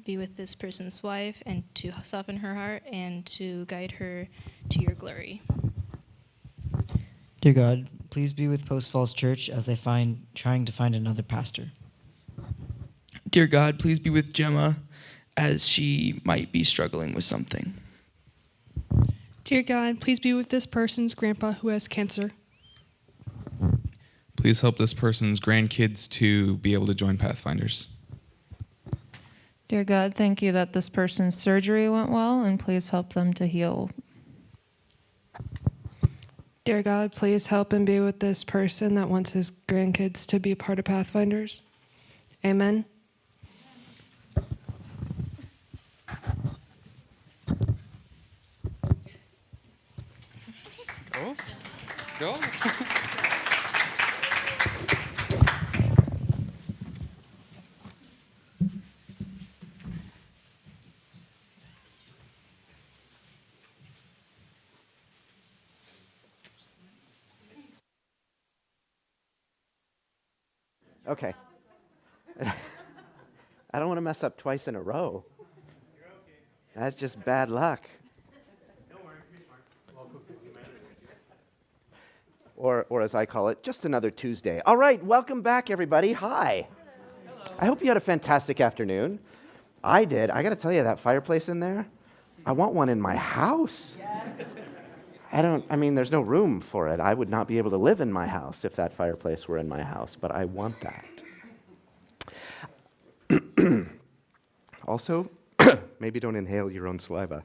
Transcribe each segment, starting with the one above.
be with this person's wife and to soften her heart and to guide her to your glory. Dear God, please be with Post Falls Church as they trying to find another pastor. Dear God, please be with Gemma as she might be struggling with something. Dear God, please be with this person's grandpa who has cancer. Please help this person's grandkids to be able to join Pathfinders. Dear God, thank you that this person's surgery went well, and please help them to heal. Dear God, please help and be with this person that wants his grandkids to be part of Pathfinders. Amen. Go. Okay. I don't want to mess up twice in a row. That's just bad luck. Or as I call it, just another Tuesday. All right, welcome back, everybody. Hi. Hello. I hope you had a fantastic afternoon. I did. I got to tell you, that fireplace in there, I want one in my house. Yes. There's no room for it. I would not be able to live in my house if that fireplace were in my house, but I want that. Also, maybe don't inhale your own saliva.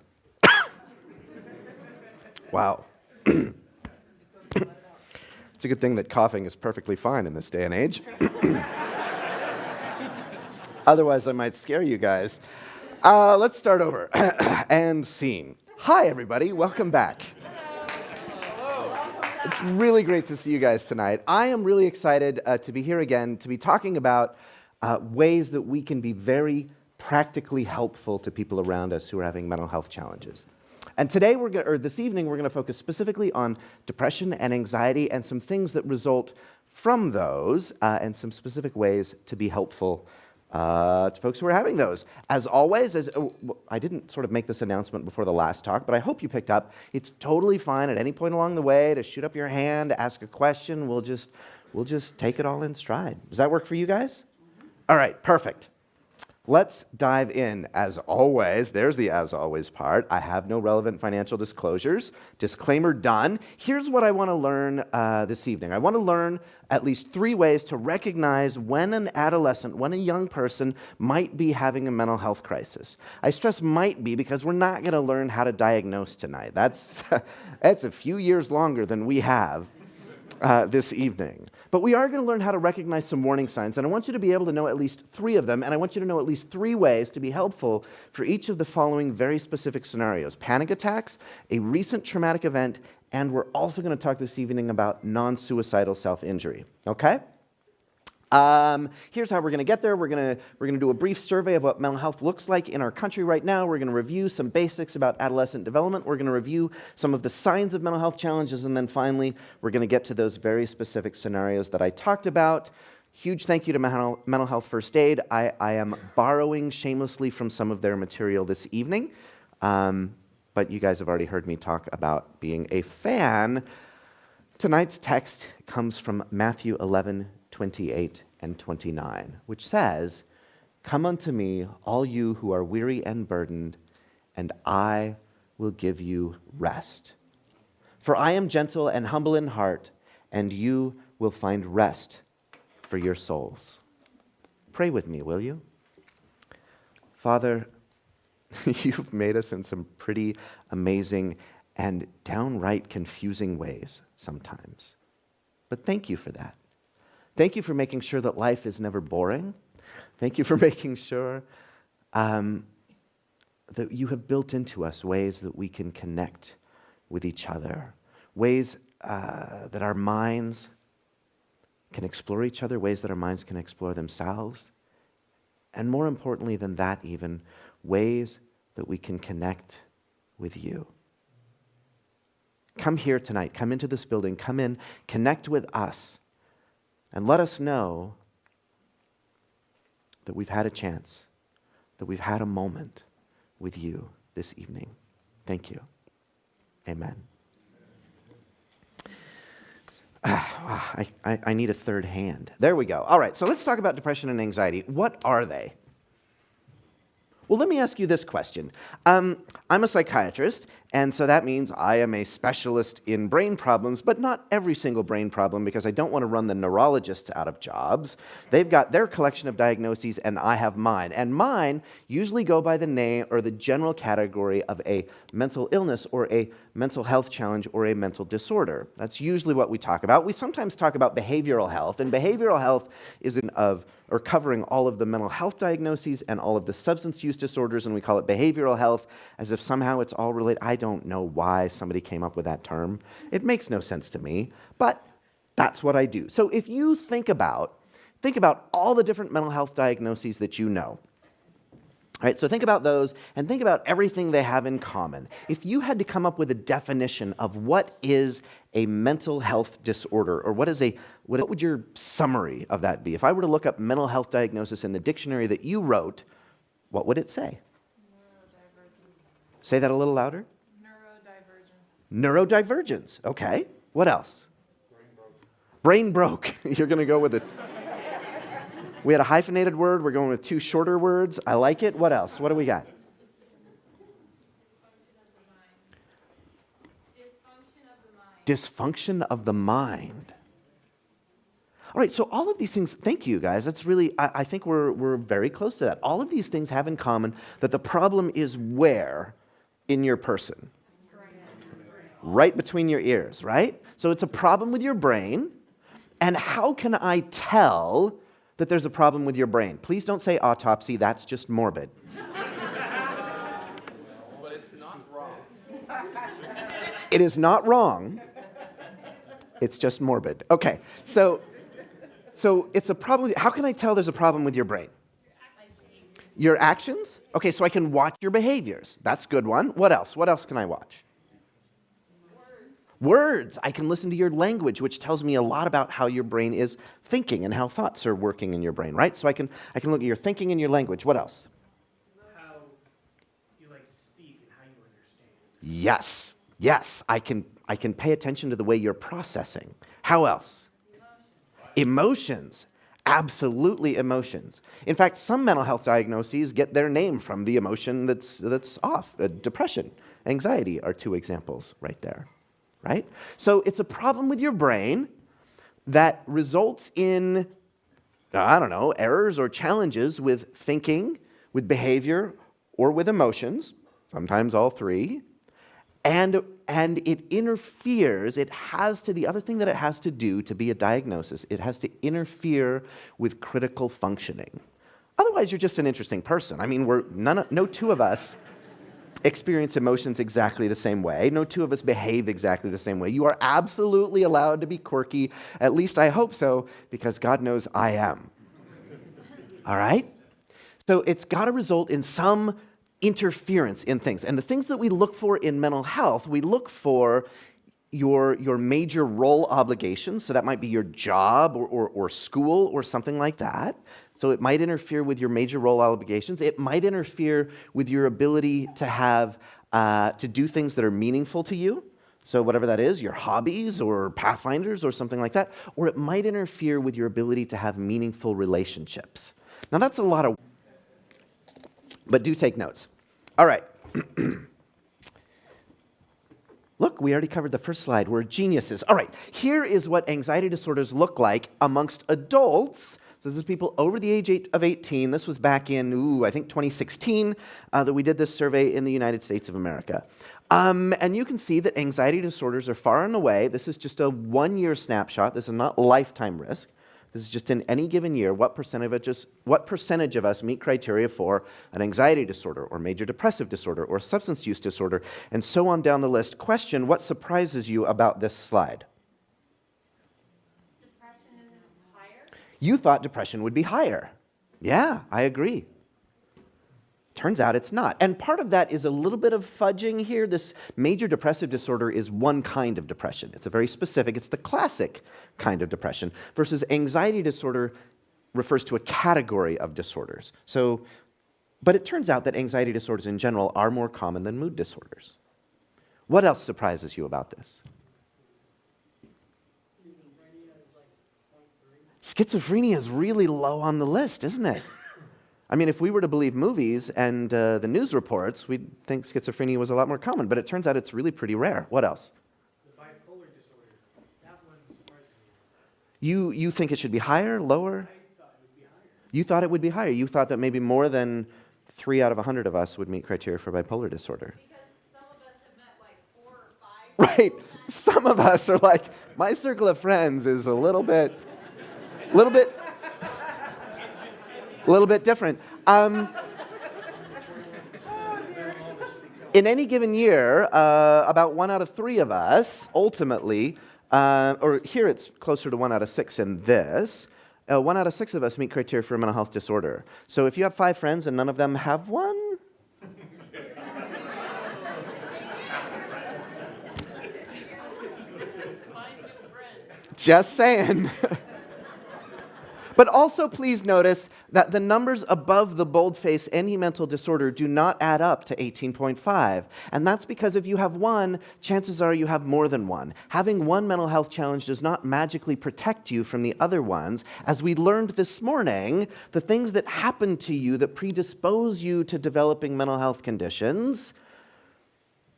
Wow. It's a good thing that coughing is perfectly fine in this day and age. Otherwise, I might scare you guys. Let's start over. And scene. Hi, everybody. Welcome back. It's really great to see you guys tonight. I am really excited to be here again, to be talking about ways that we can be very practically helpful to people around us who are having mental health challenges. And today, this evening, we're going to focus specifically on depression and anxiety and some things that result from those and some specific ways to be helpful to folks who are having those. As always, I didn't sort of make this announcement before the last talk, but I hope you picked up. It's totally fine at any point along the way to shoot up your hand, ask a question. We'll just take it all in stride. Does that work for you guys? All right, perfect. Let's dive in. As always, there's the as always part. I have no relevant financial disclosures. Disclaimer done. Here's what I want to learn this evening. I want to learn at least 3 ways to recognize when an adolescent, when a young person might be having a mental health crisis. I stress might be because we're not going to learn how to diagnose tonight. That's a few years longer than we have this evening. But we are going to learn how to recognize some warning signs, and I want you to be able to know at least 3 of them, and I want you to know at least 3 ways to be helpful for each of the following very specific scenarios: panic attacks, a recent traumatic event, and we're also going to talk this evening about non-suicidal self-injury. Okay? Here's how we're going to get there. We're going to do a brief survey of what mental health looks like in our country right now. We're going to review some basics about adolescent development. We're going to review some of the signs of mental health challenges. And then finally, we're going to get to those very specific scenarios that I talked about. Huge thank you to Mental Health First Aid. I am borrowing shamelessly from some of their material this evening. But you guys have already heard me talk about being a fan. Tonight's text comes from Matthew 11:28 and 29, which says, "Come unto me, all you who are weary and burdened, and I will give you rest. For I am gentle and humble in heart, and you will find rest for your souls." Pray with me, will you? Father, you've made us in some pretty amazing and downright confusing ways sometimes. But thank you for that. Thank you for making sure that life is never boring. Thank you for making sure that you have built into us ways that we can connect with each other, ways that our minds can explore each other, ways that our minds can explore themselves, and more importantly than that even, ways that we can connect with you. Come here tonight, come into this building, come in, connect with us, and let us know that we've had a chance, that we've had a moment with you this evening. Thank you. Amen. I need a third hand. There we go. All right, so let's talk about depression and anxiety. What are they? Well, let me ask you this question. I'm a psychiatrist, and so that means I am a specialist in brain problems, but not every single brain problem, because I don't want to run the neurologists out of jobs. They've got their collection of diagnoses, and I have mine. And mine usually go by the name or the general category of a mental illness or a mental health challenge or a mental disorder. That's usually what we talk about. We sometimes talk about behavioral health, and behavioral health is covering all of the mental health diagnoses and all of the substance use disorders, and we call it behavioral health as if somehow it's all related. I don't know why somebody came up with that term. It makes no sense to me, but that's what I do. So if you think about all the different mental health diagnoses that you know. All right, so think about those and think about everything they have in common. If you had to come up with a definition of what is a mental health disorder, or what would your summary of that be? If I were to look up mental health diagnosis in the dictionary that you wrote, what would it say? Say that a little louder. Neurodivergence. Okay. What else? Brain broke. You're going to go with it. We had a hyphenated word. We're going with two shorter words. I like it. What else? What do we got? Dysfunction of the mind. All right, so all of these things, thank you guys. That's really, I think we're very close to that. All of these things have in common that the problem is where in your person? Right between your ears, right? So it's a problem with your brain. And how can I tell that there's a problem with your brain? Please don't say autopsy, that's just morbid. But it's not wrong. It is not wrong. It's just morbid. Okay, so it's a problem. How can I tell there's a problem with your brain? Your actions? Okay, so I can watch your behaviors. That's a good one. What else? What else can I watch? Words. I can listen to your language, which tells me a lot about how your brain is thinking and how thoughts are working in your brain, right? So I can look at your thinking and your language. What else? How you like to speak and how you understand. Yes. I can pay attention to the way you're processing. How else? Emotions. Absolutely emotions. In fact, some mental health diagnoses get their name from the emotion that's off. Depression, anxiety are two examples right there. Right? So it's a problem with your brain that results in, errors or challenges with thinking, with behavior, or with emotions, sometimes all three. And it interferes, the other thing that it has to do to be a diagnosis, it has to interfere with critical functioning. Otherwise, you're just an interesting person. I mean, no two of us experience emotions exactly the same way. No two of us behave exactly the same way. You are absolutely allowed to be quirky. At least I hope so, because God knows I am. All right? So it's got to result in some interference in things. And the things that we look for in mental health, we look for your major role obligations. So that might be your job or school or something like that. So it might interfere with your major role obligations. It might interfere with your ability to have to do things that are meaningful to you. So whatever that is, your hobbies or pathfinders or something like that. Or it might interfere with your ability to have meaningful relationships. Now that's a lot of, but do take notes. All right. Look, we already covered the first slide. We're geniuses. All right, here is what anxiety disorders look like amongst adults. So this is people over the age of 18. This was back in, I think 2016 that we did this survey in the United States of America. And you can see that anxiety disorders are far and away. This is just a one-year snapshot. This is not lifetime risk. This is just in any given year, what percentage of us meet criteria for an anxiety disorder or major depressive disorder or substance use disorder, and so on down the list. Question, what surprises you about this slide? Depression isn't higher? You thought depression would be higher. Yeah, I agree. Turns out it's not. And part of that is a little bit of fudging here. This major depressive disorder is one kind of depression. It's a very specific, it's the classic kind of depression, versus anxiety disorder refers to a category of disorders. So But it turns out that anxiety disorders in general are more common than mood disorders. What else surprises you about this? Schizophrenia is really low on the list, isn't it? I mean, if we were to believe movies and the news reports, we'd think schizophrenia was a lot more common, but it turns out it's really pretty rare. What else? The bipolar disorder, that one surprised me. You think it should be higher, lower? I thought it would be higher. You thought it would be higher. You thought that maybe more than 3 out of 100 of us would meet criteria for bipolar disorder. Because some of us have met like 4 or 5. Right. Some of us are like, my circle of friends is a little bit different. In any given year, about 1 out of 3 of us ultimately, or here it's closer to 1 out of 6 in this, 1 out of 6 of us meet criteria for a mental health disorder. So if you have 5 friends and none of them have one, just saying. But also please notice that the numbers above the boldface any mental disorder do not add up to 18.5. And that's because if you have one, chances are you have more than one. Having one mental health challenge does not magically protect you from the other ones. As we learned this morning, the things that happen to you that predispose you to developing mental health conditions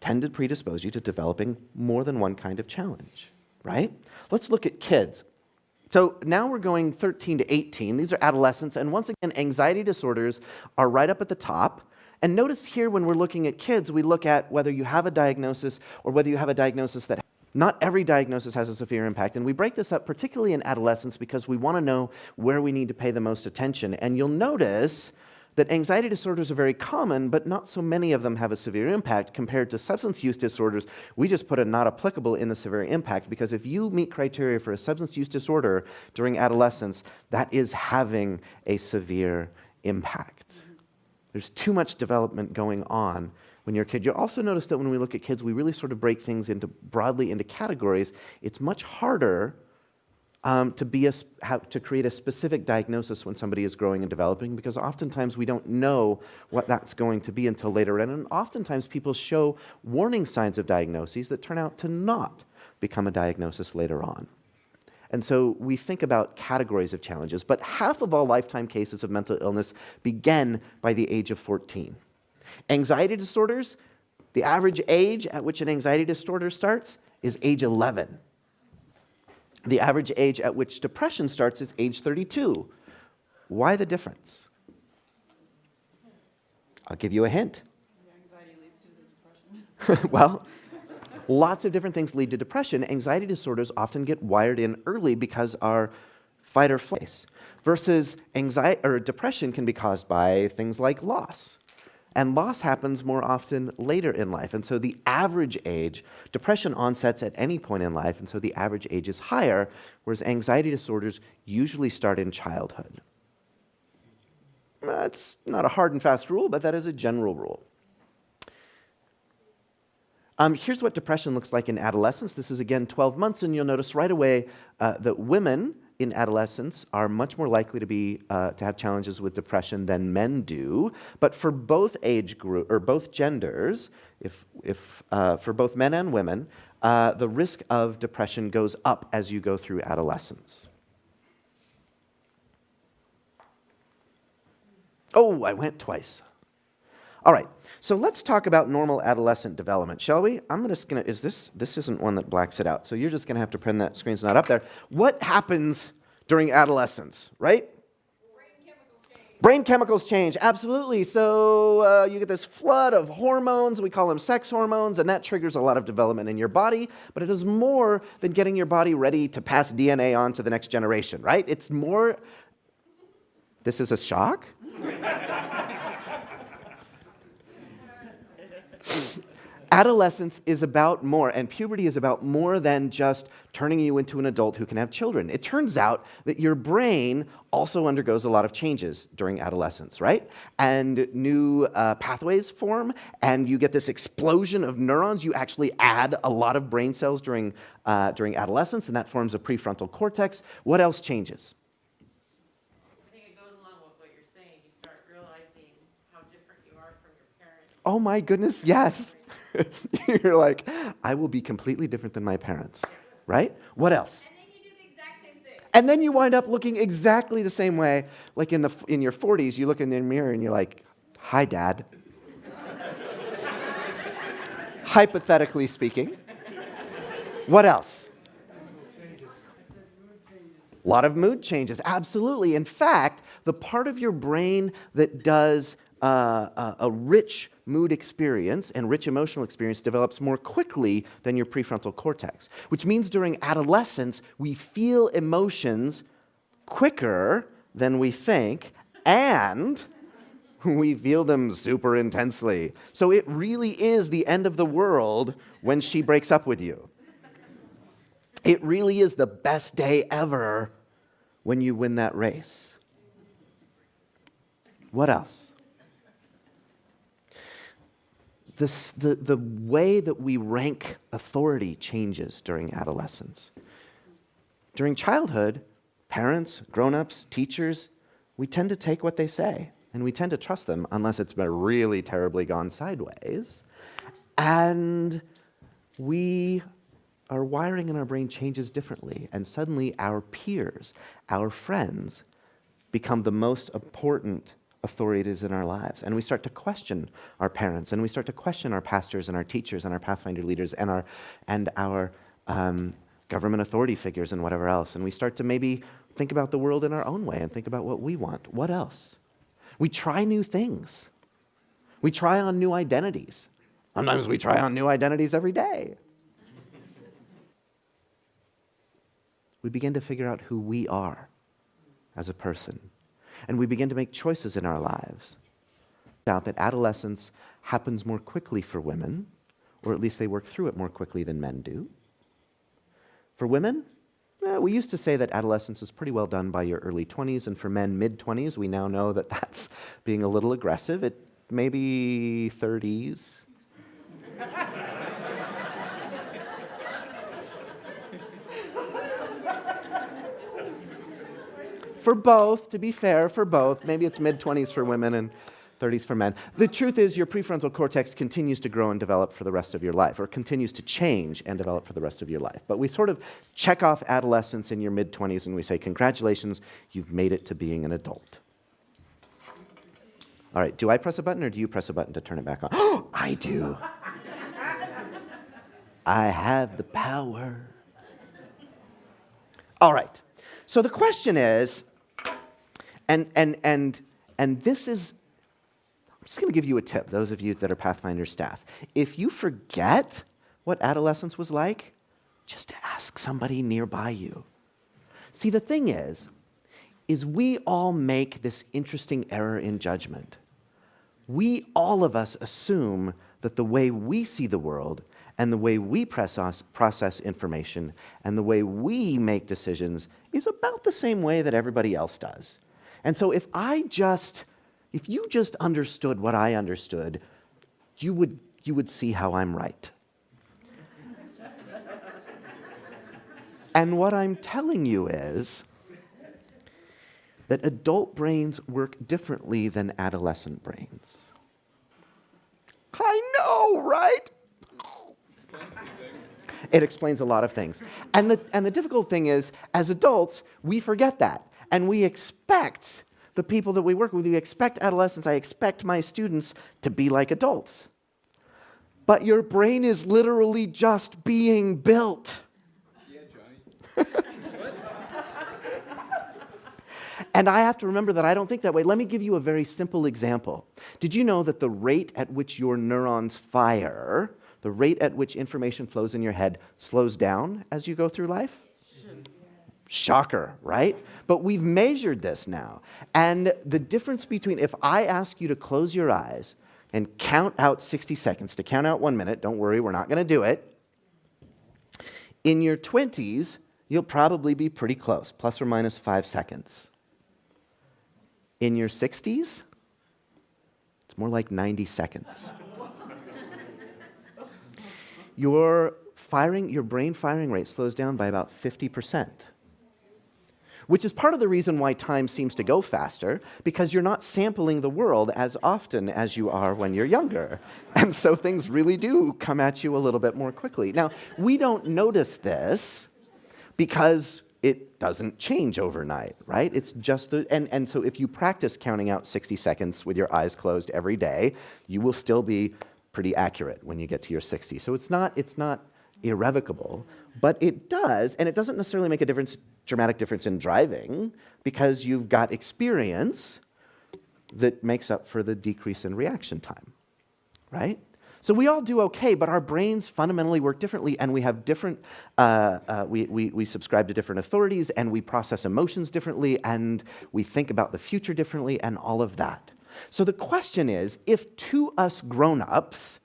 tend to predispose you to developing more than one kind of challenge, right? Let's look at kids. So now we're going 13 to 18. These are adolescents. And once again, anxiety disorders are right up at the top. And notice here when we're looking at kids, we look at whether you have a diagnosis or whether you have a diagnosis that not every diagnosis has a severe impact. And we break this up particularly in adolescence because we want to know where we need to pay the most attention. And you'll notice that anxiety disorders are very common, but not so many of them have a severe impact. Compared to substance use disorders, we just put a not applicable in the severe impact, because if you meet criteria for a substance use disorder during adolescence, that is having a severe impact. There's too much development going on when you're a kid. You'll also notice that when we look at kids, we really sort of break things broadly into categories. It's much harder to create a specific diagnosis when somebody is growing and developing, because oftentimes we don't know what that's going to be until later. And oftentimes people show warning signs of diagnoses that turn out to not become a diagnosis later on. And so we think about categories of challenges, but half of all lifetime cases of mental illness begin by the age of 14. Anxiety disorders, the average age at which an anxiety disorder starts is age 11. The average age at which depression starts is age 32. Why the difference? I'll give you a hint. Anxiety leads to the depression. Well, lots of different things lead to depression. Anxiety disorders often get wired in early because our fight or flight, versus anxiety or depression can be caused by things like loss. And loss happens more often later in life. And so the average age, depression onsets at any point in life, and so the average age is higher, whereas anxiety disorders usually start in childhood. That's not a hard and fast rule, but that is a general rule. Here's what depression looks like in adolescence. This is, again, 12 months, and you'll notice right away that women in adolescence are much more likely to have challenges with depression than men do. But for both age group or both genders, for both men and women, the risk of depression goes up as you go through adolescence. Oh, I went twice. All right, so let's talk about normal adolescent development, shall we? This isn't one that blacks it out, so you're just gonna have to pretend that screen's not up there. What happens during adolescence, right? Brain chemicals change, absolutely. So you get this flood of hormones, we call them sex hormones, and that triggers a lot of development in your body, but it is more than getting your body ready to pass DNA on to the next generation, right? It's more, this is a shock? Adolescence is about more, and puberty is about more than just turning you into an adult who can have children. It turns out that your brain also undergoes a lot of changes during adolescence, right? And new pathways form, and you get this explosion of neurons. You actually add a lot of brain cells during adolescence, and that forms a prefrontal cortex. What else changes? I think it goes along with what you're saying. You start realizing how different oh my goodness, yes. You're like, I will be completely different than my parents, right? What else? And then you do the exact same thing. And then you wind up looking exactly the same way. Like in your 40s, you look in the mirror and you're like, hi, Dad. Hypothetically speaking. What else? A lot of mood changes, absolutely. In fact, the part of your brain that does a rich mood experience and rich emotional experience develops more quickly than your prefrontal cortex, which means during adolescence, we feel emotions quicker than we think, and we feel them super intensely. So it really is the end of the world when she breaks up with you. It really is the best day ever when you win that race. What else? The way that we rank authority changes during adolescence. During childhood, parents, grown-ups, teachers, we tend to take what they say, and we tend to trust them unless it's been really terribly gone sideways. And our wiring in our brain changes differently, and suddenly our peers, our friends, become the most important authorities in our lives. And we start to question our parents, and we start to question our pastors and our teachers and our Pathfinder leaders and our government authority figures and whatever else. And we start to maybe think about the world in our own way and think about what we want. What else? We try new things. We try on new identities. Sometimes we try on new identities every day. We begin to figure out who we are as a person. And we begin to make choices in our lives. Out that adolescence happens more quickly for women, or at least they work through it more quickly than men do. For women, we used to say that adolescence is pretty well done by your early 20s, and for men, mid-20s. We now know that that's being a little aggressive. It maybe 30s. For both, to be fair, for both. Maybe it's mid-20s for women and 30s for men. The truth is your prefrontal cortex continues to grow and develop for the rest of your life, or continues to change and develop for the rest of your life. But we sort of check off adolescence in your mid-20s and we say, congratulations, you've made it to being an adult. All right, do I press a button or do you press a button to turn it back on? Oh, I do. I have the power. All right, so the question is, and this is, I'm just going to give you a tip, those of you that are Pathfinder staff. If you forget what adolescence was like, just ask somebody nearby you. See, the thing is we all make this interesting error in judgment. All of us assume that the way we see the world and the way we process information and the way we make decisions is about the same way that everybody else does. And so if you just understood what I understood, you would see how I'm right. And what I'm telling you is that adult brains work differently than adolescent brains. I know, right? It explains a lot of things. And the difficult thing is, as adults, we forget that. And we expect the people that we work with, we expect adolescents, I expect my students to be like adults. But your brain is literally just being built. Yeah, Johnny. And I have to remember that I don't think that way. Let me give you a very simple example. Did you know that the rate at which your neurons fire, the rate at which information flows in your head, slows down as you go through life? Shocker, right? But we've measured this now. And the difference between, if I ask you to close your eyes and count out 60 seconds, to count out 1 minute, don't worry, we're not going to do it. In your 20s, you'll probably be pretty close, plus or minus 5 seconds. In your 60s, it's more like 90 seconds. Your brain firing rate slows down by about 50%. which is part of the reason why time seems to go faster, because you're not sampling the world as often as you are when you're younger. And so things really do come at you a little bit more quickly. Now, we don't notice this because it doesn't change overnight, right? It's just and so if you practice counting out 60 seconds with your eyes closed every day, you will still be pretty accurate when you get to your 60. So it's not irrevocable, but it does, and it doesn't necessarily make a dramatic difference in driving, because you've got experience that makes up for the decrease in reaction time, right? So we all do okay, but our brains fundamentally work differently, and we have different, we subscribe to different authorities, and we process emotions differently, and we think about the future differently, and all of that. So the question is, if to us grown-ups,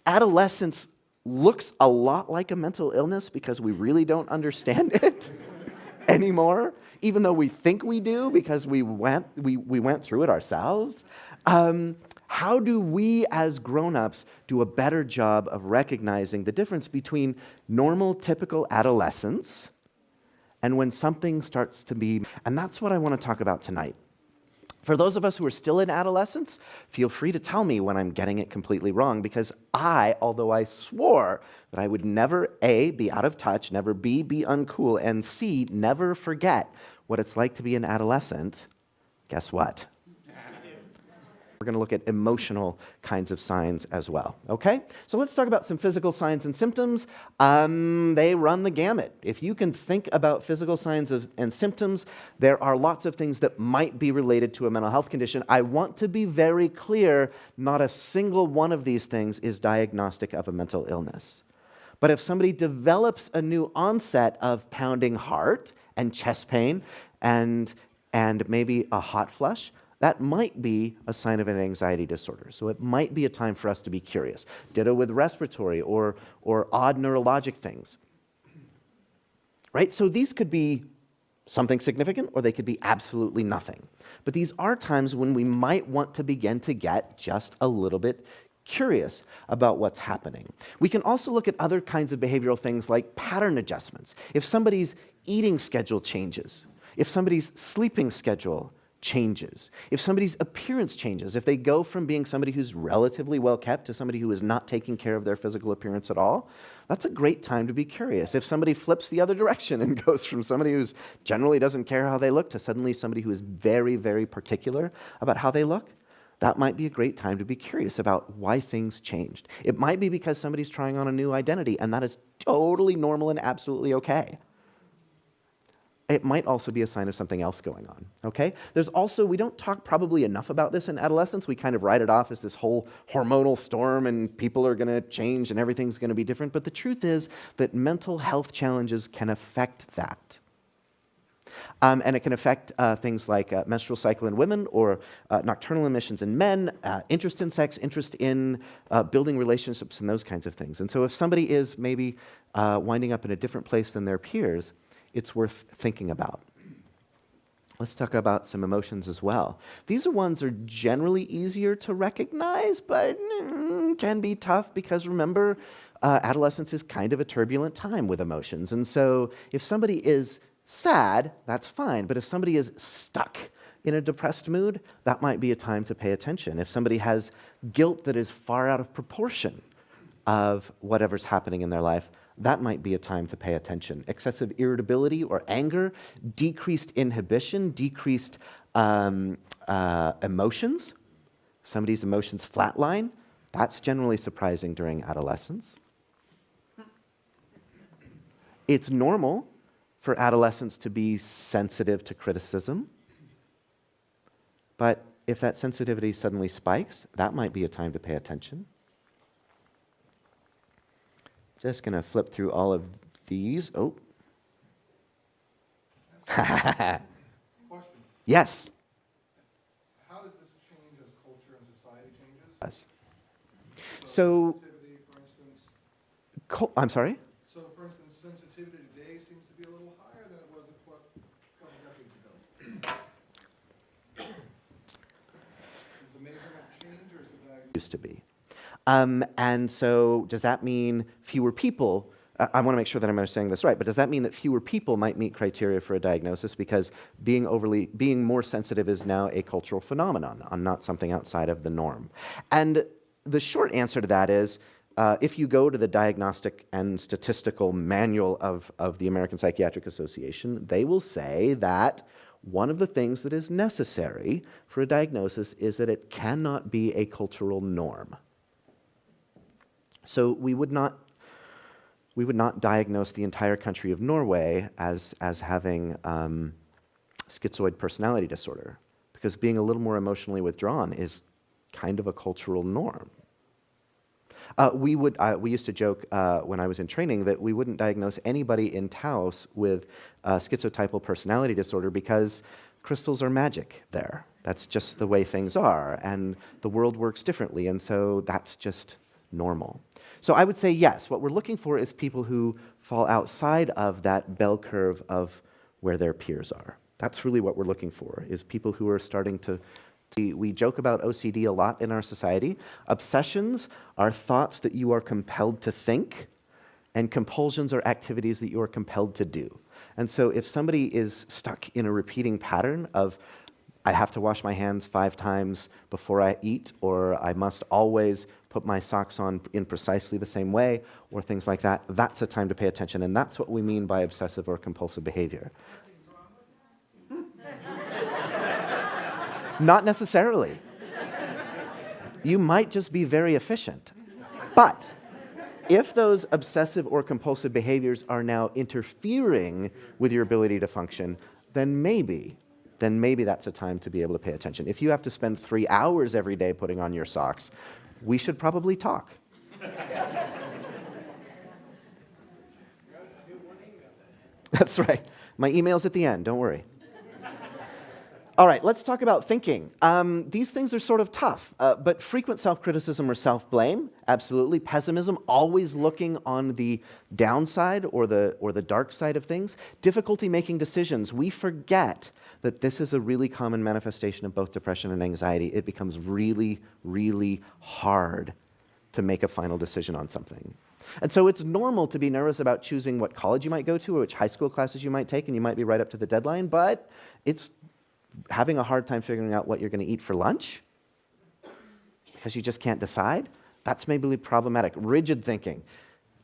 adolescence looks a lot like a mental illness because we really don't understand it anymore, even though we think we do because we went through it ourselves, how do we as grown-ups do a better job of recognizing the difference between normal, typical adolescence and when something starts to be, and that's what I want to talk about tonight. For those of us who are still in adolescence, feel free to tell me when I'm getting it completely wrong, because although I swore that I would never, A, be out of touch, never B, be uncool, and C, never forget what it's like to be an adolescent, guess what? We're going to look at emotional kinds of signs as well, okay? So let's talk about some physical signs and symptoms. They run the gamut. If you can think about physical signs and symptoms, there are lots of things that might be related to a mental health condition. I want to be very clear, not a single one of these things is diagnostic of a mental illness. But if somebody develops a new onset of pounding heart and chest pain and maybe a hot flush, that might be a sign of an anxiety disorder. So it might be a time for us to be curious. Ditto with respiratory or odd neurologic things. Right? So these could be something significant, or they could be absolutely nothing. But these are times when we might want to begin to get just a little bit curious about what's happening. We can also look at other kinds of behavioral things like pattern adjustments. If somebody's eating schedule changes, if somebody's sleeping schedule changes, if somebody's appearance changes, if they go from being somebody who's relatively well kept to somebody who is not taking care of their physical appearance at all, that's a great time to be curious. If somebody flips the other direction and goes from somebody who's generally doesn't care how they look to suddenly somebody who is very, very particular about how they look, that might be a great time to be curious about why things changed. It might be because somebody's trying on a new identity, and that is totally normal and absolutely okay. It might also be a sign of something else going on, okay? There's also, we don't talk probably enough about this in adolescence. We kind of write it off as this whole hormonal storm and people are going to change and everything's going to be different. But the truth is that mental health challenges can affect that. And it can affect things like menstrual cycle in women or nocturnal emissions in men, interest in sex, interest in building relationships and those kinds of things. And so if somebody is maybe winding up in a different place than their peers, it's worth thinking about. Let's talk about some emotions as well. These ones are generally easier to recognize, but can be tough because remember, adolescence is kind of a turbulent time with emotions. And so if somebody is sad, that's fine. But if somebody is stuck in a depressed mood, that might be a time to pay attention. If somebody has guilt that is far out of proportion of whatever's happening in their life, that might be a time to pay attention. Excessive irritability or anger, decreased inhibition, decreased emotions. Somebody's emotions flatline. That's generally surprising during adolescence. It's normal for adolescents to be sensitive to criticism. But if that sensitivity suddenly spikes, that might be a time to pay attention. Just going to flip through all of these. Oh. Question. Yes. How does this change as culture and society changes? Yes. So sensitivity, for instance. I'm sorry? So, for instance, sensitivity today seems to be a little higher than it was a couple decades ago. Is the measurement change or is the diagnosis? Used to be. And so does that mean fewer people I want to make sure that I'm understanding this right, but does that mean that fewer people might meet criteria for a diagnosis because being more sensitive is now a cultural phenomenon, not something outside of the norm? And the short answer to that is, if you go to the Diagnostic and Statistical Manual of the American Psychiatric Association, they will say that one of the things that is necessary for a diagnosis is that it cannot be a cultural norm. So we would not diagnose the entire country of Norway as having schizoid personality disorder, because being a little more emotionally withdrawn is kind of a cultural norm. We used to joke when I was in training that we wouldn't diagnose anybody in Taos with schizotypal personality disorder because crystals are magic there. That's just the way things are, and the world works differently, and so that's just normal. So I would say yes, what we're looking for is people who fall outside of that bell curve of where their peers are. That's really what we're looking for, is people who are starting to... We joke about OCD a lot in our society. Obsessions are thoughts that you are compelled to think, and compulsions are activities that you are compelled to do. And so if somebody is stuck in a repeating pattern of, I have to wash my hands 5 times before I eat, or I must always put my socks on in precisely the same way, or things like that, that's a time to pay attention. And that's what we mean by obsessive or compulsive behavior. Not necessarily. You might just be very efficient. But if those obsessive or compulsive behaviors are now interfering with your ability to function, then maybe that's a time to be able to pay attention. If you have to spend 3 hours every day putting on your socks, we should probably talk. That's right. My email's at the end, don't worry. All right, let's talk about thinking. These things are sort of tough, but frequent self-criticism or self-blame, absolutely. Pessimism, always looking on the downside or the dark side of things. Difficulty making decisions. We forget that this is a really common manifestation of both depression and anxiety. It becomes really, really hard to make a final decision on something. And so it's normal to be nervous about choosing what college you might go to or which high school classes you might take, and you might be right up to the deadline, but it's having a hard time figuring out what you're going to eat for lunch because you just can't decide. That's maybe problematic. Rigid thinking.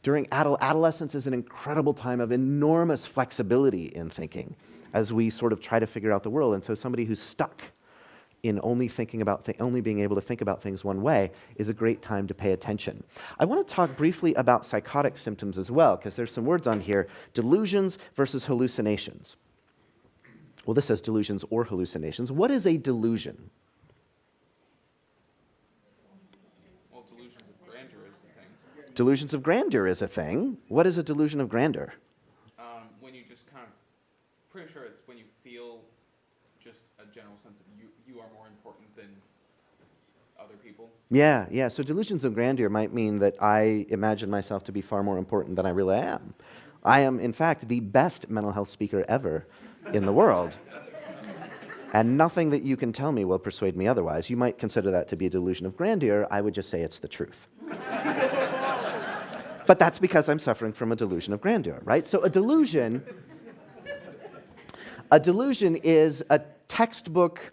During adolescence is an incredible time of enormous flexibility in thinking as we sort of try to figure out the world. And so somebody who's stuck in only being able to think about things one way is a great time to pay attention. I want to talk briefly about psychotic symptoms as well, because there's some words on here. Delusions versus hallucinations. Well, this says delusions or hallucinations. What is a delusion? Well, delusions of grandeur is the thing. Delusions of grandeur is a thing. What is a delusion of grandeur? When you just kind of, pretty sure it's when you feel just a general sense of you are more important than other people. Yeah. So delusions of grandeur might mean that I imagine myself to be far more important than I really am. I am, in fact, the best mental health speaker ever in the world. And nothing that you can tell me will persuade me otherwise. You might consider that to be a delusion of grandeur. I would just say it's the truth. But that's because I'm suffering from a delusion of grandeur, right? So a delusion is a textbook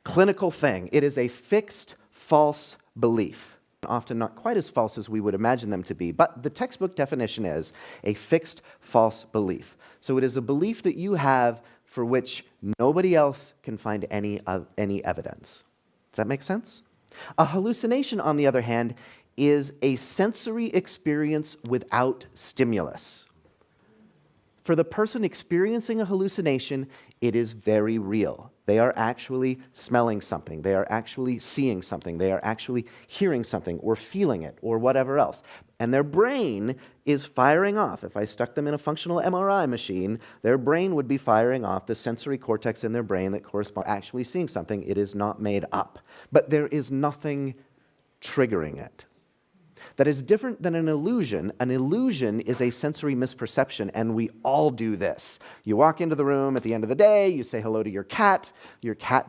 clinical thing. It is a fixed false belief. Often not quite as false as we would imagine them to be, but the textbook definition is a fixed false belief. So it is a belief that you have for which nobody else can find any evidence. Does that make sense? A hallucination, on the other hand, is a sensory experience without stimulus. For the person experiencing a hallucination, it is very real. They are actually smelling something. They are actually seeing something. They are actually hearing something or feeling it or whatever else. And their brain is firing off. If I stuck them in a functional MRI machine, their brain would be firing off the sensory cortex in their brain that corresponds to actually seeing something. It is not made up. But there is nothing triggering it. That is different than an illusion. An illusion is a sensory misperception, and we all do this. You walk into the room at the end of the day, you say hello to your cat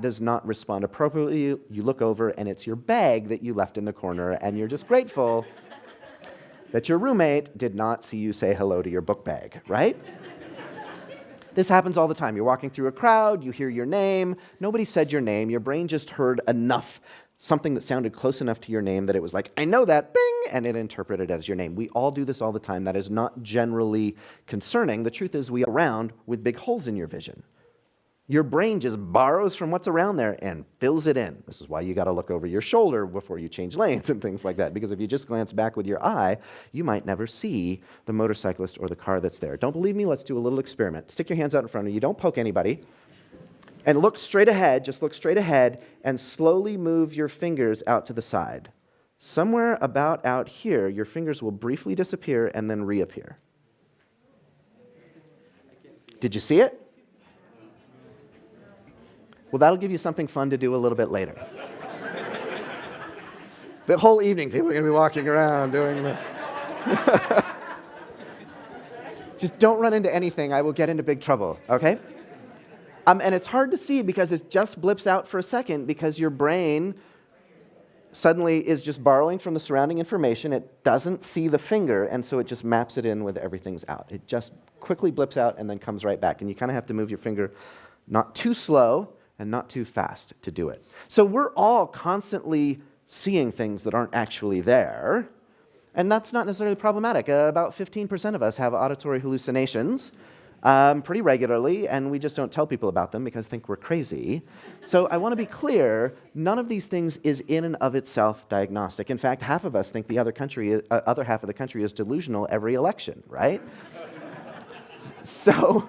does not respond appropriately, you look over, and it's your bag that you left in the corner, and you're just grateful that your roommate did not see you say hello to your book bag, right? This happens all the time. You're walking through a crowd, you hear your name, nobody said your name, your brain just heard enough, something that sounded close enough to your name that it was like, I know that, bing, and it interpreted it as your name. We all do this all the time. That is not generally concerning. The truth is we are around with big holes in your vision. Your brain just borrows from what's around there and fills it in. This is why you got to look over your shoulder before you change lanes and things like that, because if you just glance back with your eye, you might never see the motorcyclist or the car that's there. Don't believe me? Let's do a little experiment. Stick your hands out in front of you. Don't poke anybody. And look straight ahead. Just look straight ahead and slowly move your fingers out to the side. Somewhere about out here, your fingers will briefly disappear and then reappear. Did you see it? Well, that'll give you something fun to do a little bit later. The whole evening, people are going to be walking around doing that. Just don't run into anything. I will get into big trouble, okay? And it's hard to see because it just blips out for a second because your brain suddenly is just borrowing from the surrounding information. It doesn't see the finger, and so it just maps it in with everything's out. It just quickly blips out and then comes right back. And you kind of have to move your finger not too slow and not too fast to do it. So we're all constantly seeing things that aren't actually there, and that's not necessarily problematic. About 15% of us have auditory hallucinations pretty regularly, and we just don't tell people about them because they think we're crazy. So I want to be clear, none of these things is in and of itself diagnostic. In fact, half of us think the other half of the country is delusional every election, right? So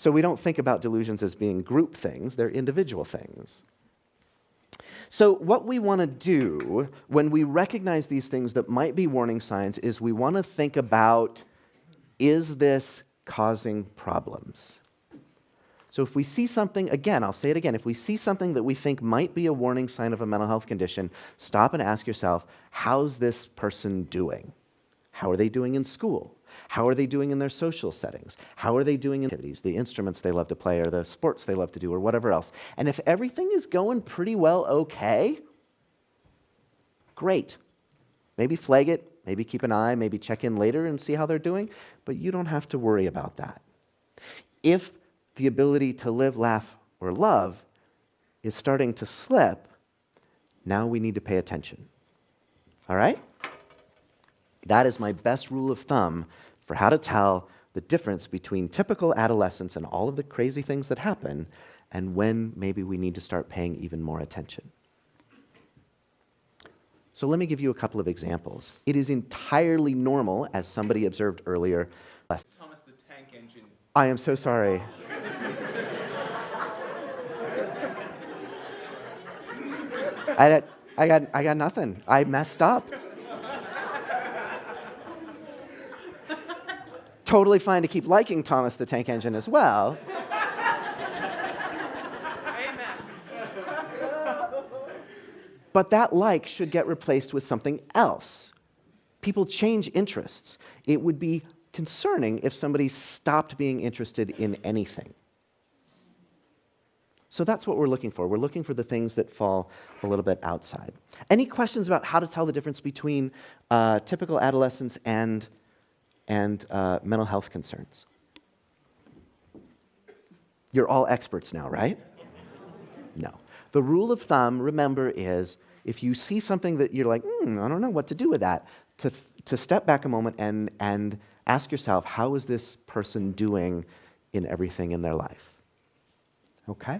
we don't think about delusions as being group things, they're individual things. So what we want to do when we recognize these things that might be warning signs is we want to think about, is this causing problems? So if we see something, again, I'll say it again, if we see something that we think might be a warning sign of a mental health condition, stop and ask yourself, how's this person doing? How are they doing in school? How are they doing in their social settings? How are they doing in activities, the instruments they love to play or the sports they love to do or whatever else? And if everything is going pretty well okay, great. Maybe flag it, maybe keep an eye, maybe check in later and see how they're doing, but you don't have to worry about that. If the ability to live, laugh, or love is starting to slip, now we need to pay attention. All right? That is my best rule of thumb for how to tell the difference between typical adolescence and all of the crazy things that happen and when maybe we need to start paying even more attention. So let me give you a couple of examples. It is entirely normal, as somebody observed earlier. Thomas the Tank Engine. I am so sorry. I got nothing. I messed up. Totally fine to keep liking Thomas the Tank Engine as well. But that like should get replaced with something else. People change interests. It would be concerning if somebody stopped being interested in anything. So that's what we're looking for. We're looking for the things that fall a little bit outside. Any questions about how to tell the difference between typical adolescence and mental health concerns? You're all experts now, right? No. The rule of thumb, remember, is if you see something that you're like, I don't know what to do with that, to step back a moment and ask yourself, how is this person doing in everything in their life? Okay?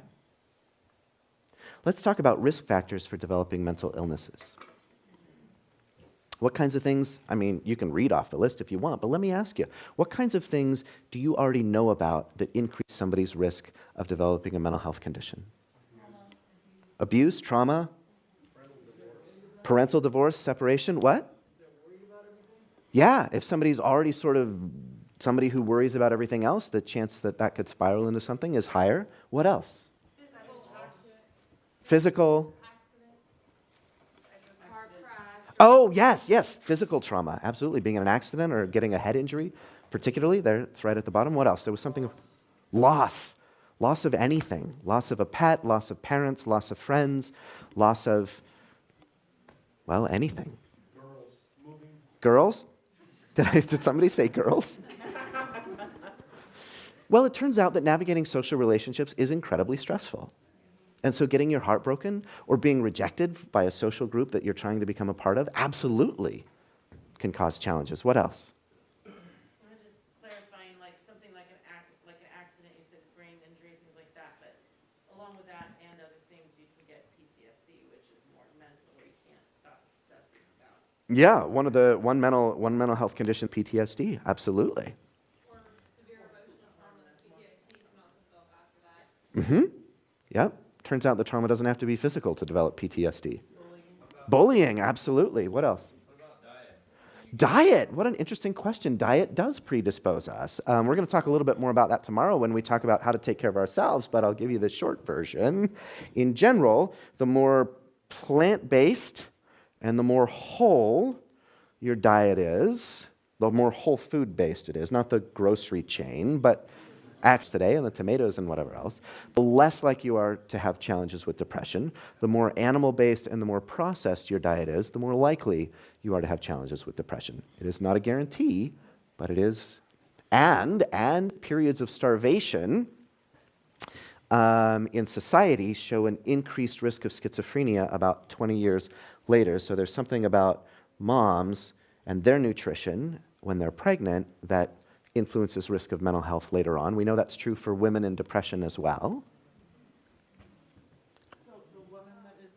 Let's talk about risk factors for developing mental illnesses. What kinds of things, you can read off the list if you want, but let me ask you, what kinds of things do you already know about that increase somebody's risk of developing a mental health condition? Abuse, trauma, parental divorce, separation, what? Yeah, if somebody's already somebody who worries about everything else, the chance that that could spiral into something is higher. What else? Physical. Oh, yes, physical trauma, absolutely. Being in an accident or getting a head injury, particularly, there, it's right at the bottom. What else? There was something of loss of anything. Loss of a pet, loss of parents, loss of friends, loss of Well, anything. Girls, moving. Girls? Did somebody say girls? Well, it turns out that navigating social relationships is incredibly stressful. And so getting your heart broken or being rejected by a social group that you're trying to become a part of absolutely can cause challenges. What else? I'm just clarifying, like something like an accident, you said brain injury, things like that, but along with that and other things, you can get PTSD, which is more mental, where you can't stop obsessing about. Yeah, one mental health condition, PTSD, absolutely. Or severe emotional traumas, PTSD can also develop after that. Yep. Turns out the trauma doesn't have to be physical to develop PTSD. Bullying, absolutely. What else? Diet. What an interesting question. Diet does predispose us. We're going to talk a little bit more about that tomorrow when we talk about how to take care of ourselves, but I'll give you the short version. In general, the more plant-based and the more whole your diet is, the more whole food-based it is, not the grocery chain, but acts today and the tomatoes and whatever else, the less like you are to have challenges with depression. The more animal-based and the more processed your diet is, the more likely you are to have challenges with depression. It is not a guarantee, but it is. And periods of starvation in society show an increased risk of schizophrenia about 20 years later. So there's something about moms and their nutrition when they're pregnant that influences risk of mental health later on. We know that's true for women in depression as well. So the woman that is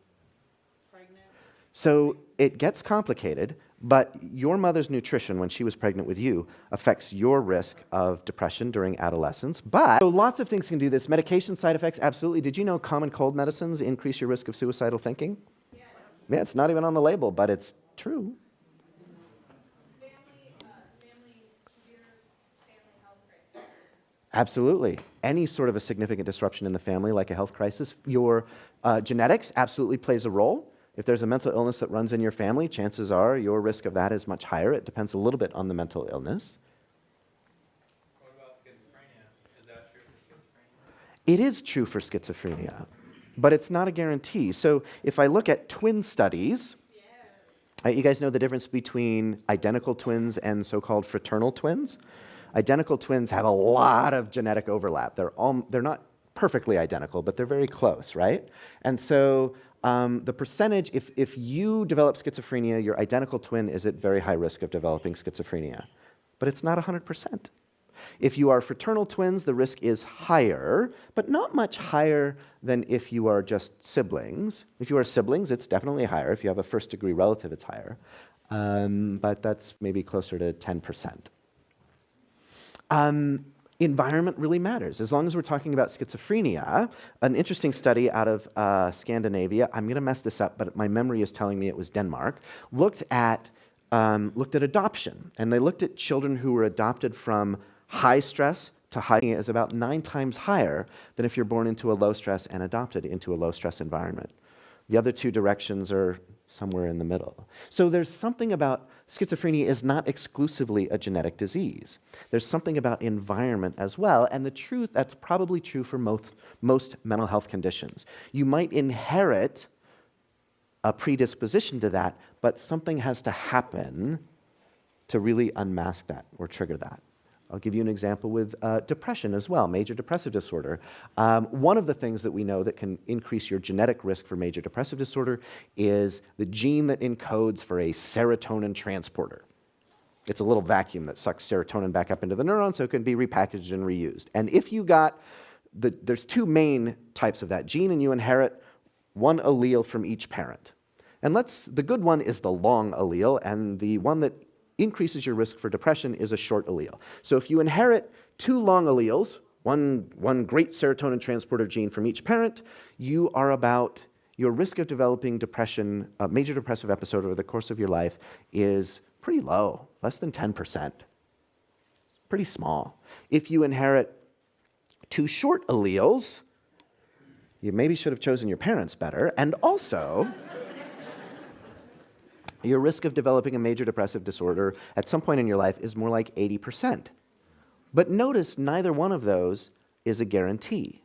pregnant? So it gets complicated, but your mother's nutrition when she was pregnant with you affects your risk of depression during adolescence. But so lots of things can do this. Medication side effects, absolutely. Did you know common cold medicines increase your risk of suicidal thinking? Yes. Yeah, it's not even on the label, but it's true. Absolutely. Any sort of a significant disruption in the family, like a health crisis, your genetics absolutely plays a role. If there's a mental illness that runs in your family, chances are your risk of that is much higher. It depends a little bit on the mental illness. What about schizophrenia? Is that true for schizophrenia? It is true for schizophrenia, but it's not a guarantee. So if I look at twin studies, you guys know the difference between identical twins and so-called fraternal twins? Identical twins have a lot of genetic overlap. They're not perfectly identical, but they're very close, right? And so the percentage, if you develop schizophrenia, your identical twin is at very high risk of developing schizophrenia. But it's not 100%. If you are fraternal twins, the risk is higher, but not much higher than if you are just siblings. If you are siblings, it's definitely higher. If you have a first-degree relative, it's higher. But that's maybe closer to 10%. Environment really matters. As long as we're talking about schizophrenia, an interesting study out of Scandinavia, I'm going to mess this up, but my memory is telling me it was Denmark, looked at adoption. And they looked at children who were adopted from high stress to high is about 9 times higher than if you're born into a low stress and adopted into a low stress environment. The other two directions are somewhere in the middle. So there's something about schizophrenia is not exclusively a genetic disease. There's something about environment as well, and that's probably true for most mental health conditions. You might inherit a predisposition to that, but something has to happen to really unmask that or trigger that. I'll give you an example with depression as well, major depressive disorder. One of the things that we know that can increase your genetic risk for major depressive disorder is the gene that encodes for a serotonin transporter. It's a little vacuum that sucks serotonin back up into the neuron so it can be repackaged and reused. And if you there's 2 main types of that gene, and you inherit 1 allele from each parent. And the good one is the long allele, and the one that increases your risk for depression is a short allele. So if you inherit 2 long alleles, one great serotonin transporter gene from each parent, your risk of developing depression, a major depressive episode over the course of your life is pretty low, less than 10%. Pretty small. If you inherit 2 short alleles, you maybe should have chosen your parents better, and also your risk of developing a major depressive disorder at some point in your life is more like 80%. But notice neither one of those is a guarantee.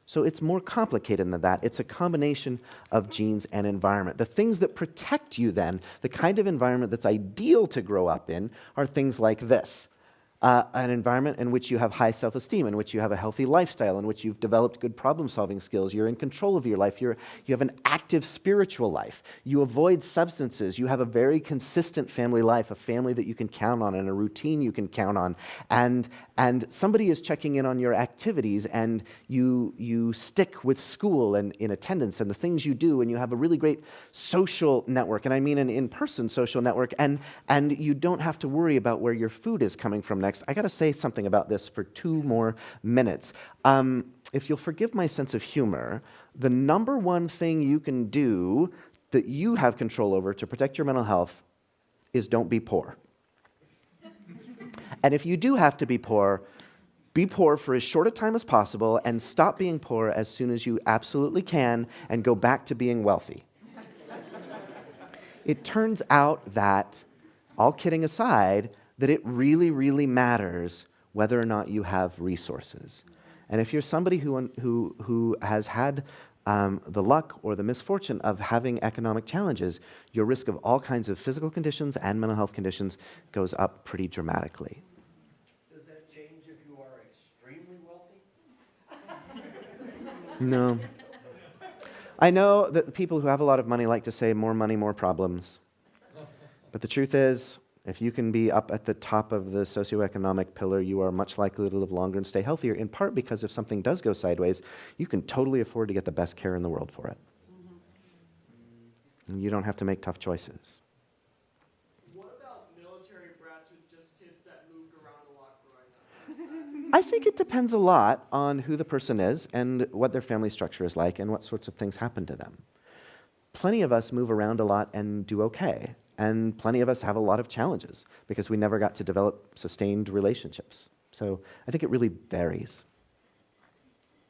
So it's more complicated than that. It's a combination of genes and environment. The things that protect you then, the kind of environment that's ideal to grow up in, are things like this. An environment in which you have high self-esteem, in which you have a healthy lifestyle, in which you've developed good problem-solving skills, you're in control of your life, you have an active spiritual life, you avoid substances, you have a very consistent family life, a family that you can count on and a routine you can count on, and somebody is checking in on your activities, and you stick with school and in attendance and the things you do, and you have a really great social network, and I mean an in-person social network, and you don't have to worry about where your food is coming from next. I got to say something about this for 2 more minutes. If you'll forgive my sense of humor, the number one thing you can do that you have control over to protect your mental health is don't be poor. And if you do have to be poor for as short a time as possible and stop being poor as soon as you absolutely can and go back to being wealthy. It turns out that, all kidding aside, that it really, really matters whether or not you have resources. And if you're somebody who has had the luck or the misfortune of having economic challenges, your risk of all kinds of physical conditions and mental health conditions goes up pretty dramatically. Does that change if you are extremely wealthy? No. I know that the people who have a lot of money like to say more money, more problems. But the truth is, if you can be up at the top of the socioeconomic pillar, you are much likely to live longer and stay healthier, in part because if something does go sideways, you can totally afford to get the best care in the world for it. And you don't have to make tough choices. What about military brats with just kids that moved around a lot growing up? I think it depends a lot on who the person is and what their family structure is like and what sorts of things happen to them. Plenty of us move around a lot and do okay. And plenty of us have a lot of challenges because we never got to develop sustained relationships. So I think it really varies.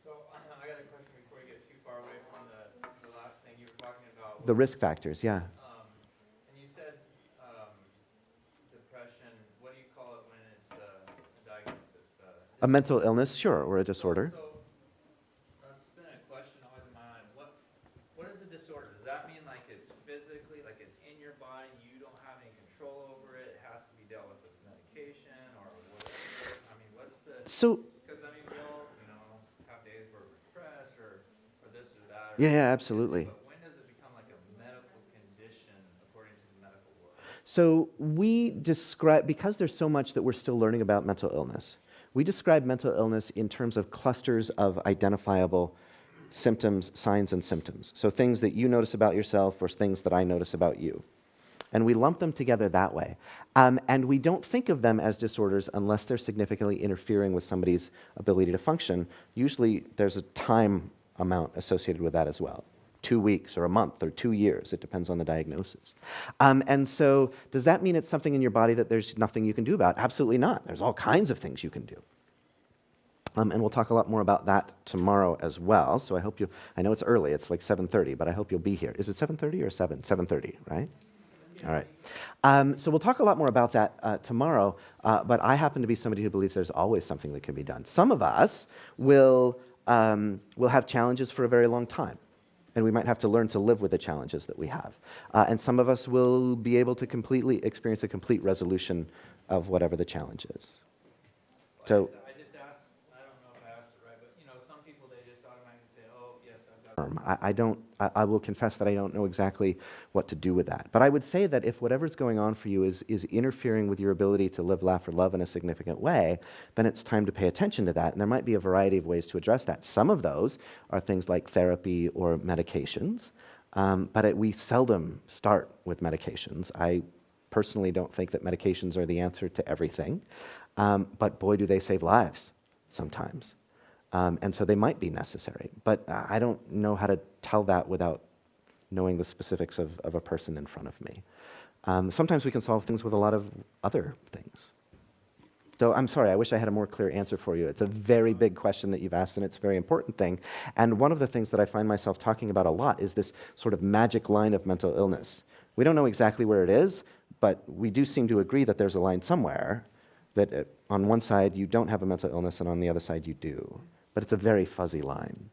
So I got a question before you get too far away from the last thing you were talking about. The risk factors, yeah. And you said depression. What do you call it when it's a diagnosis? A mental illness, sure, or a disorder. So that's been a question always in my mind. What is a disorder? Does that mean like it's physically, like it's in your body, you don't have any control over it, it has to be dealt with medication, or whatever? I mean, what's the... Because I mean, we all, have days where we're depressed, or this or that. Yeah, absolutely. But when does it become like a medical condition according to the medical world? So we describe, because there's so much that we're still learning about mental illness, we describe mental illness in terms of clusters of identifiable symptoms, signs, and symptoms. So things that you notice about yourself or things that I notice about you. And we lump them together that way. And we don't think of them as disorders unless they're significantly interfering with somebody's ability to function. Usually there's a time amount associated with that as well. 2 weeks or a month or 2 years. It depends on the diagnosis. And so does that mean it's something in your body that there's nothing you can do about? Absolutely not. There's all kinds of things you can do. And we'll talk a lot more about that tomorrow as well. So I hope you, I know it's early, it's like 7:30, but I hope you'll be here. Is it 7:30 or 7? 7:30, right? All right. So we'll talk a lot more about that tomorrow, but I happen to be somebody who believes there's always something that can be done. Some of us will have challenges for a very long time, and we might have to learn to live with the challenges that we have. And some of us will be able to completely experience a complete resolution of whatever the challenge is. So. I will confess that I don't know exactly what to do with that. But I would say that if whatever's going on for you is interfering with your ability to live, laugh, or love in a significant way, then it's time to pay attention to that. And there might be a variety of ways to address that. Some of those are things like therapy or medications, but we seldom start with medications. I personally don't think that medications are the answer to everything, but boy, do they save lives sometimes. And so they might be necessary, but I don't know how to tell that without knowing the specifics of a person in front of me. Sometimes we can solve things with a lot of other things. So I'm sorry, I wish I had a more clear answer for you. It's a very big question that you've asked, and it's a very important thing. And one of the things that I find myself talking about a lot is this sort of magic line of mental illness. We don't know exactly where it is, but we do seem to agree that there's a line somewhere that on one side you don't have a mental illness and on the other side you do. But it's a very fuzzy line.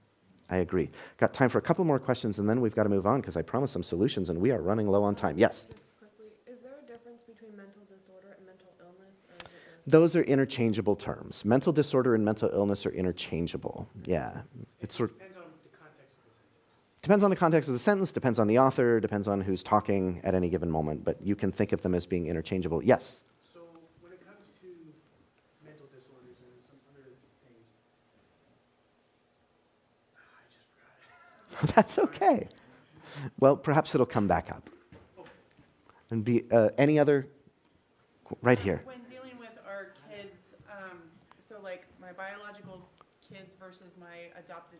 I agree. Got time for a couple more questions, and then we've got to move on because I promised some solutions, and we are running low on time. Yes? Quickly, is there a difference between mental disorder and mental illness? Or is it Those are interchangeable terms. Mental disorder and mental illness are interchangeable. Yeah. It's sort Depends on the context of the sentence. depends on the context of the sentence, depends on the author, depends on who's talking at any given moment, but you can think of them as being interchangeable. Yes? So when it comes to mental disorders and some other things, I just forgot it. That's okay. Well, perhaps it'll come back up. And be any other? Right here. When dealing with our kids, so like my biological kids versus my adopted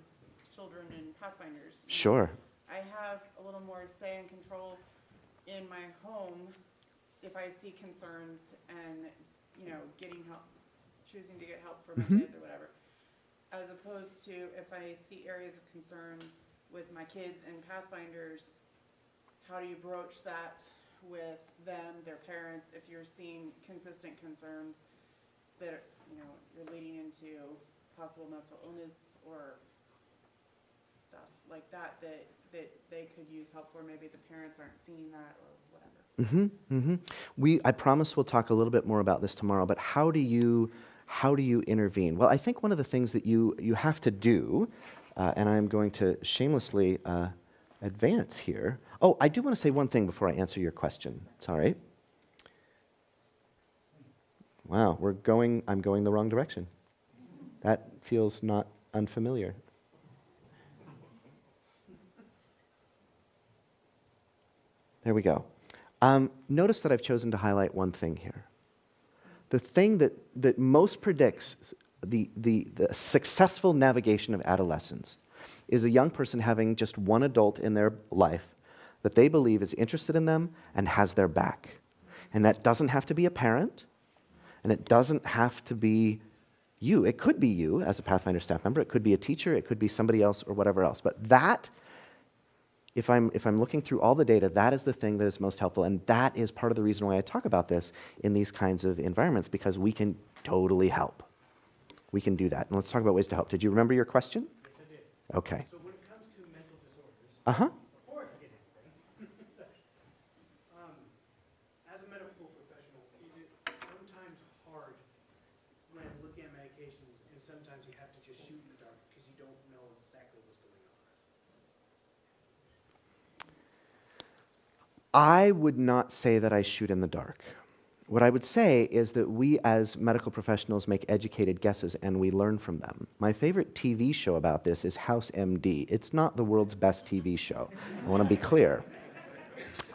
children and Pathfinders. Sure. I have a little more say and control in my home if I see concerns and, getting help, choosing to get help for my kids or whatever. As opposed to if I see areas of concern with my kids and Pathfinders, how do you broach that with them, their parents, if you're seeing consistent concerns that, you're leading into possible mental illness or stuff like that they could use help for. Maybe the parents aren't seeing that or whatever. I promise we'll talk a little bit more about this tomorrow, but how do you intervene? Well, I think one of the things that you have to do, and I'm going to shamelessly advance here. Oh, I do want to say one thing before I answer your question. It's all right. Wow, I'm going the wrong direction. That feels not unfamiliar. There we go. Notice that I've chosen to highlight one thing here. The thing that most predicts the successful navigation of adolescence is a young person having just one adult in their life that they believe is interested in them and has their back. And that doesn't have to be a parent, and it doesn't have to be you. It could be you as a Pathfinder staff member, it could be a teacher, it could be somebody else or whatever else. But that, if I'm looking through all the data, that is the thing that is most helpful, and that is part of the reason why I talk about this in these kinds of environments, because we can totally help. We can do that. And let's talk about ways to help. Did you remember your question? Yes, I did. Okay. So when it comes to mental disorders, Uh-huh. before I forget anything, as a medical professional, is it sometimes hard when looking at medications, and sometimes you have to just shoot in the dark because you don't know exactly what's going on? I would not say that I shoot in the dark. What I would say is that we as medical professionals make educated guesses and we learn from them. My favorite TV show about this is House MD. It's not the world's best TV show. I want to be clear.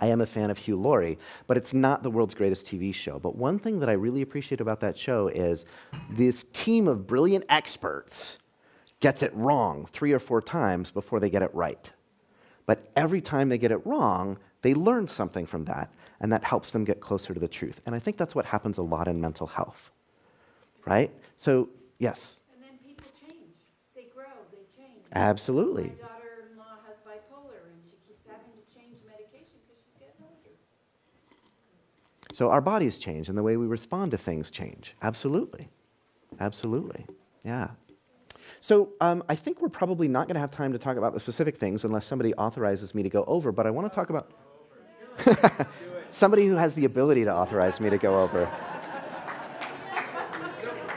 I am a fan of Hugh Laurie, but it's not the world's greatest TV show. But one thing that I really appreciate about that show is this team of brilliant experts gets it wrong 3 or 4 times before they get it right. But every time they get it wrong, they learn something from that, and that helps them get closer to the truth. And I think that's what happens a lot in mental health, right? So, yes? And then people change. They grow, they change. Absolutely. My daughter-in-law has bipolar, and she keeps having to change medication because she's getting older. So our bodies change, and the way we respond to things change. Absolutely. Absolutely. Yeah. So I think we're probably not going to have time to talk about the specific things unless somebody authorizes me to go over, but I want to talk about somebody who has the ability to authorize me to go over.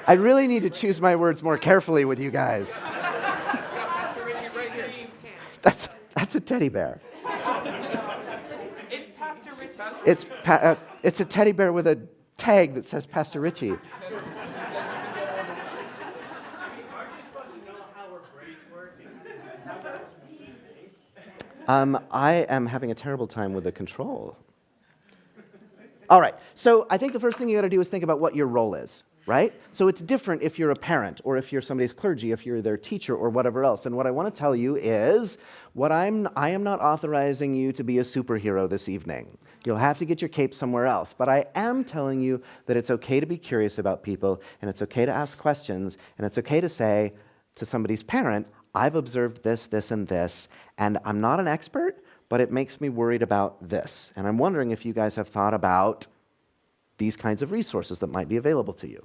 I really need to choose my words more carefully with you guys. Pastor Richie right here. That's a teddy bear. It's Pastor Richie. It's a teddy bear with a tag that says Pastor Richie. Aren't you supposed to know how our brains work and how we're supposed to see face? I am having a terrible time with the control. All right, so I think the first thing you got to do is think about what your role is, right? So it's different if you're a parent or if you're somebody's clergy, if you're their teacher or whatever else. And what I want to tell you is I am not authorizing you to be a superhero this evening. You'll have to get your cape somewhere else. But I am telling you that it's okay to be curious about people, and it's okay to ask questions, and it's okay to say to somebody's parent, I've observed this, this, and this, and I'm not an expert, but it makes me worried about this. And I'm wondering if you guys have thought about these kinds of resources that might be available to you.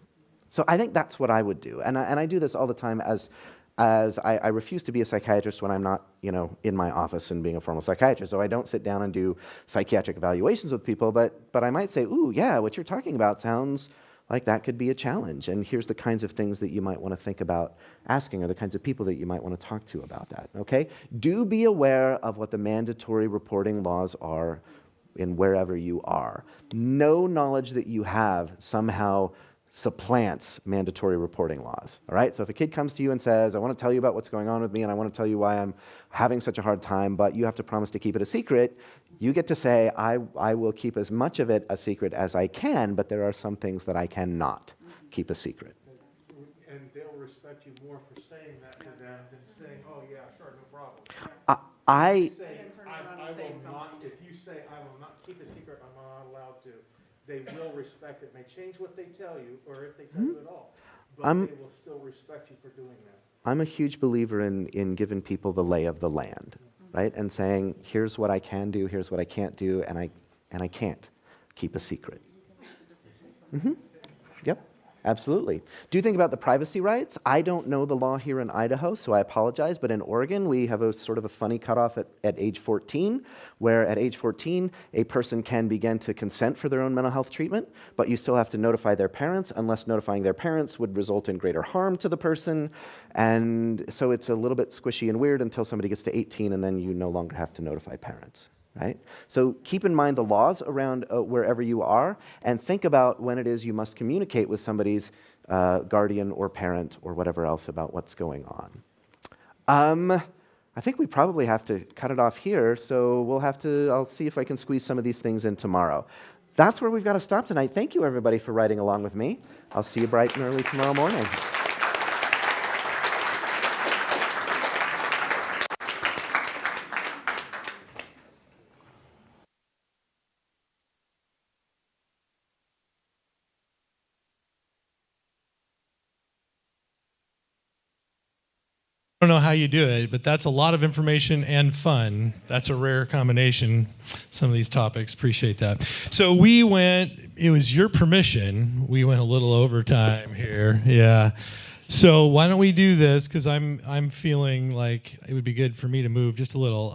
So I think that's what I would do. And I do this all the time as as I refuse to be a psychiatrist when I'm not, in my office and being a formal psychiatrist. So I don't sit down and do psychiatric evaluations with people, but I might say, ooh, yeah, what you're talking about sounds like that could be a challenge. And here's the kinds of things that you might want to think about asking, or the kinds of people that you might want to talk to about that, okay? Do be aware of what the mandatory reporting laws are in wherever you are. No knowledge that you have somehow supplants mandatory reporting laws, all right? So if a kid comes to you and says, I want to tell you about what's going on with me and I want to tell you why I'm having such a hard time, but you have to promise to keep it a secret, you get to say, I will keep as much of it a secret as I can, but there are some things that I cannot keep a secret. And they'll respect you more for saying that to them than saying, oh, yeah, sure, no problem. If you say, I will not keep a secret, I'm not allowed to, they will respect it. It may change what they tell you, or if they tell you at all, but they will still respect you for doing that. I'm a huge believer in giving people the lay of the land, right? And saying, here's what I can do, here's what I can't do, and I can't keep a secret. Yep, absolutely. Do you think about the privacy rights? I don't know the law here in Idaho, so I apologize, but in Oregon, we have a sort of a funny cutoff at age 14, where at age 14, a person can begin to consent for their own mental health treatment, but you still have to notify their parents, unless notifying their parents would result in greater harm to the person. And so it's a little bit squishy and weird until somebody gets to 18, and then you no longer have to notify parents. Right? So keep in mind the laws around wherever you are, and think about when it is you must communicate with somebody's guardian or parent or whatever else about what's going on. I think we probably have to cut it off here, so I'll see if I can squeeze some of these things in tomorrow. That's where we've got to stop tonight. Thank you, everybody, for riding along with me. I'll see you bright and early tomorrow morning. I don't know how you do it, but that's a lot of information and fun. That's a rare combination, some of these topics. Appreciate that. So it was your permission, we went a little overtime here. Yeah. So why don't we do this, because I'm feeling like it would be good for me to move just a little.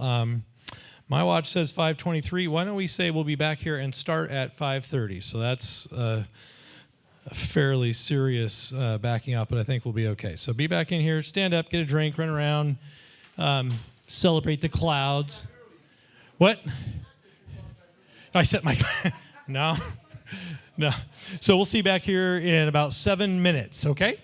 My watch says 5:23. Why don't we say we'll be back here and start at 5:30? So that's a fairly serious backing out, but I think we'll be okay. So be back in here, stand up, get a drink, run around, celebrate the clouds. What? I set my... No. So we'll see you back here in about 7 minutes, okay?